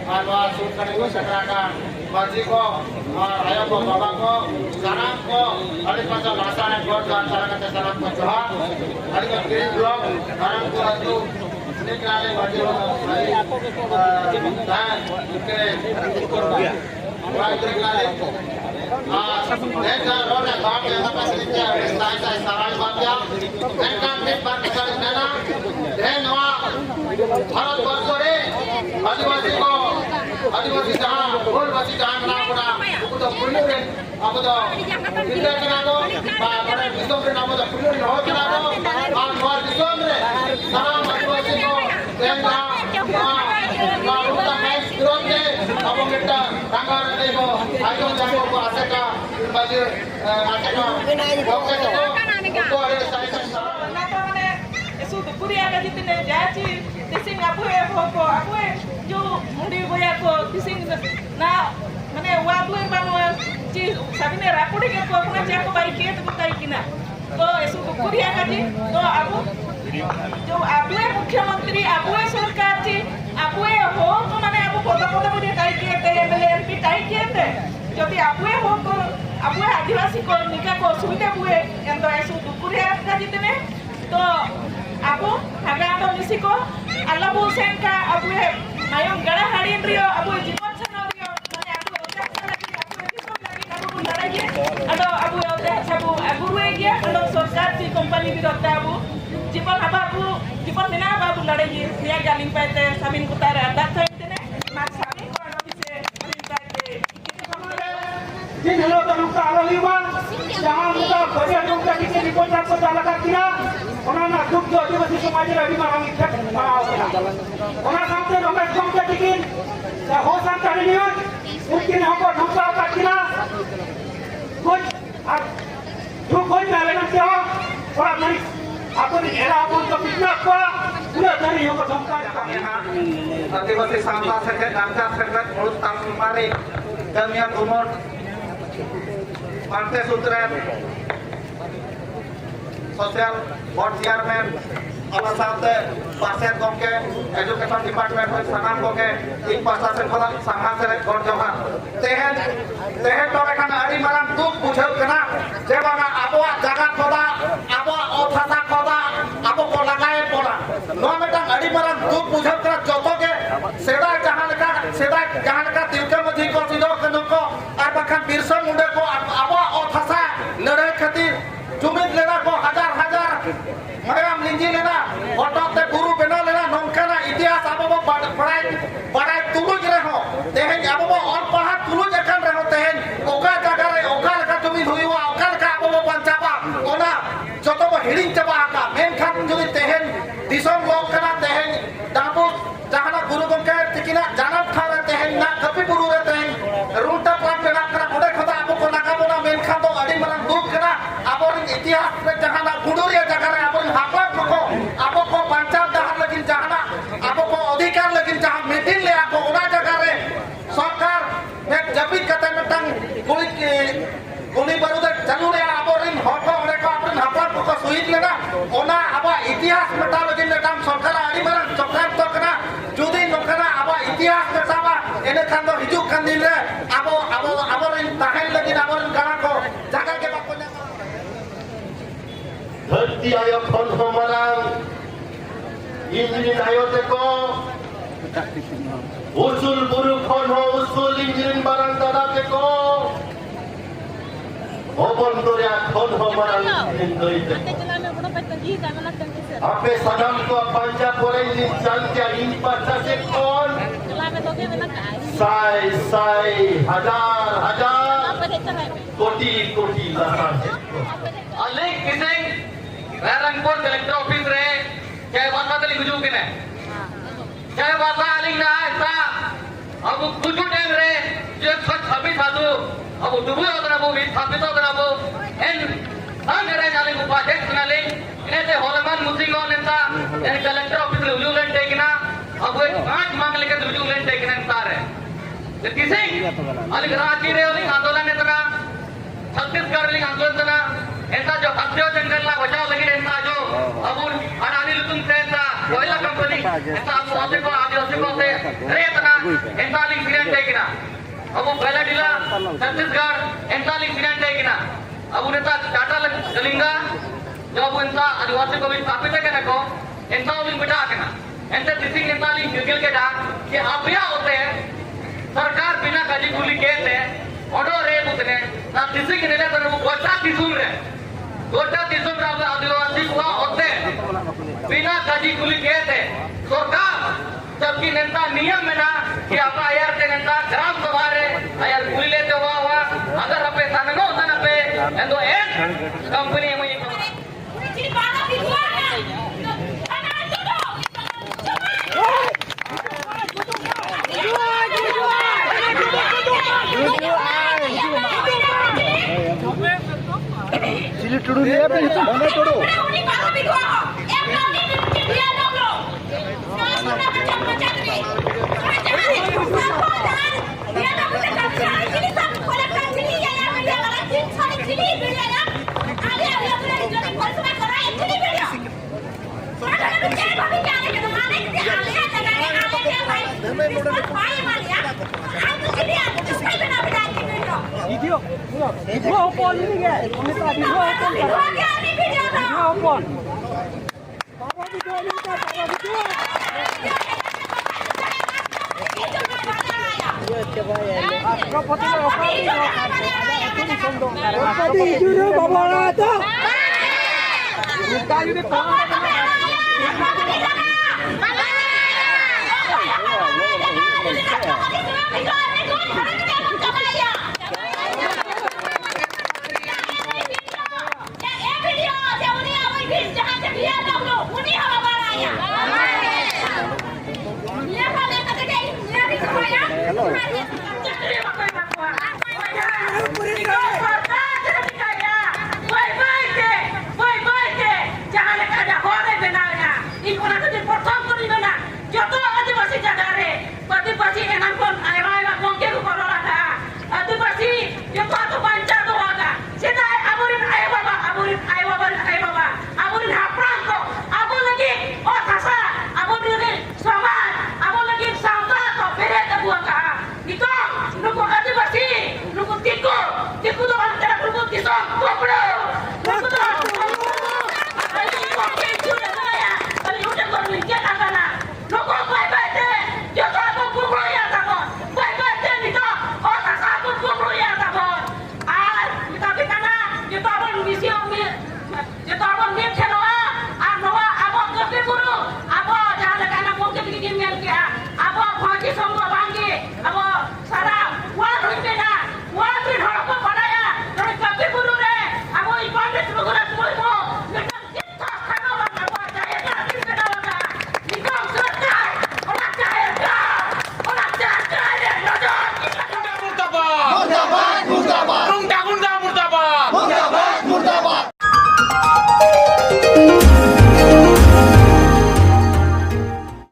nua sud kanu sakrana maji ko ayo ko baba ko sanam ko ali kaca bahasa ne god dan cara kata sanam ko johar ali ko green block sanam ko atu निकाले बाजी dan ke Baik sekali. Mereka orang bang yang apa saja, saya sarai bangnya. Mereka memang sekali sana. Dan wah, Bharat Barsore, आदिवासी जहाँ बोल बसी जहाँ ना बना, वो तो पुल्लू रे, अब तो इंडिया के नाम तो बड़े विश्व के नाम तो पुल्लू रे हो के नाम तो आज बार विश्व में सारा आदिवासी को देना, उनका मैच ग्रोथ ने अब kita tanggal ini ko ayo jangan ko aseka baju aseka oke तो ada saya मैंने इसको पूरी आगे जितने जाची किसिंग आपे को आपे जो मुंडी गोया को किसिंग ना माने वाबुए बानो जी सबिने राकोडी के को अपना चेक बाई के तो बताई किना तो इसको पूरी आगे तो अब जो आपे मुख्यमंत्री आपे सरकार जी आपे हो तो माने आपको पता पता मुझे काई के ते एमएलए एमपी काई के ते যদি आपे हो तो आपे आदिवासी को निका को सुविधा हुए एम तो ऐसो पूरी आगे जितने तो aku agak atau misiko Allah busen ka aku mayong gara harin rio aku jipot sana rio mana aku udah lagi aku pun lagi atau aku udah sabu aku ruegi kalau sorkat di company birota aku jipot apa aku jipot mina apa aku lagi dia galing PT Samin Utara ada time ini mas Samin kalau bisa minta दिन hello तो नुकता आलोलीवान जहाँ मुका बजे नुकता किसी report आपको जालका किया उन्होंने दुख जो आदिवासी समाज रे अभी मांगी तक माओ किया उन्होंने सामने रमेश गंगा टिकिन या हो सकता नहीं हो उनके नाम पर नुकता का किया कुछ जो कोई बैलेंस क्या हो और नहीं आपको नहीं era आपको तो कितना को पूरा नहीं होगा धमका आदिवासी समाज से नामता संगत मुल्क तंमारे दमिया Umar Partai Sutren, Sosial Board Chairman, Allah Sante, Pasien Gongke, Education Department, Sanam Gongke, Ik Pasar Sekolah, Sangat Seret Gorjohan. Tehen to rekan Ari Marang Tuk Bujhel Kena, Jebana Abua Jagat Koda, Abua Othasa Koda, Abu Kolakai Koda. Noa metang Ari Marang Tuk Bujhel Kena Joto ke, Sedai Jahan Ka Tilka Mudhi Ko Sido Kenoko, Arbakan Birsa Munde Ko, Abua Othasa, Lere Khatir, Jumit Lera Ko Hajar Mayam Linji Lera, Otak Te Guru Bena Lera, Nongkana Itias Ababa Badai Tuluj Reho, Tehen Ababa On Pahat Tuluj Akan Reho Tehen, Oka Jagare, Oka Leka Jumit Huiwa, Oka Leka Ababa Pancapa, Ona, Joto Hiring Jaba Aka, Menkan Jumit Tehen, Disom Lok Kana Tehen, Dabu, Jahana Guru Gongke, Tikina, Janat Khara Tehen, Na Kapi Guru Tehen, Runta Plan Bena Kana, Ude Khota Abu Kona Kabona, Menkan To Adi Marang Duk Kana, Aborin Itias, Jahana Guduria Jagare, Aborin Haplat Loko, Abu Ko Pancap Dahar Lagin Jahana, Abu Ko Odhikar Lagin Jahan, Metin Le Ako, Ona Jagare, Sarkar, Nek Jabit Kata Metang, Guli Baruda, Jalure Aborin, Hoko, Oreko, Aborin Haplat Loko, Suhit Lena, Ona Aba Itias Meta Lagin Metang, Sarkar Adi Marang, Sarkar Tokana, Judi Nokana, Aba Itias Metama, Ene Kando Hijuk Kandile, Aborin Tahen Lagin, Aborin Garako, Jaga Ke Bakonya. धरती आयो खन हमारां engineer आयो देखो उसूल बुरु खन हो उसूल engineer Barang दादा देखो होबन दोरिया खन हमारां इंजीनियर आपे सनम को पंजा बोले इन चलते इन पचास से कौन साई हजार कोटी लाख अलग किसे रंगपुर कलेक्टर ऑफिस रे क्या बात वाली गुजू के ने क्या बात आलिंग ना ऐसा अब गुजू टाइम रे जो सच अभी साधु अब दुबई होता वो भी स्थापित होता वो इन अंगरे जाले उपाध्यक्ष नाले इन्हें से होलमान मुसिंगो नेता इन कलेक्टर ऑफिस रे उजू लेन टेकना अब वो 5 मांग लेके उजू लेन टेकना इंतजार है तो किसे अलग रांची रे वाली आंदोलन नेता छत्तीसगढ़ वाली आंदोलन ऐसा जो हत्या जंगल ना बचाव लगी ऐसा जो अब अडानी लुतुम से ऐसा कोयला कंपनी ऐसा आप को आदिवासी को से रेतना एंतालिंग सीरेंट किना अब बेलाडिला छत्तीसगढ़ एंतालिंग सीरेंट किना अब नेता टाटा कलिंगा जो अब इंता आदिवासी को भी स्थापित करने को इंता उलिंग बिठा करना इंते दिसिंग एंतालिंग गिरगिल के डाक कि अभिया होते हैं सरकार बिना काजी कुली कहते हैं ऑडो रे बुतने ना दिसिंग नेले पर वो गोटा दिसुम रे आदिवासी हुआ होते बिना काजी कुली कहते सरकार जबकि नेता नियम में ना कि आपका आयर के नेता ग्राम सभा रे आयर कुली लेते हुआ अगर अपे सानगो होता ना पे एंदो एक कंपनी में ये Sili tudu dia apa itu? Mana tudu? Video open ini ke? Minta video open. Video open. Bawa video ini ke? Bawa video. Apa foto open ini? Ini sondo. Tadi juru bawa tu. Minta ini bawa. Hello.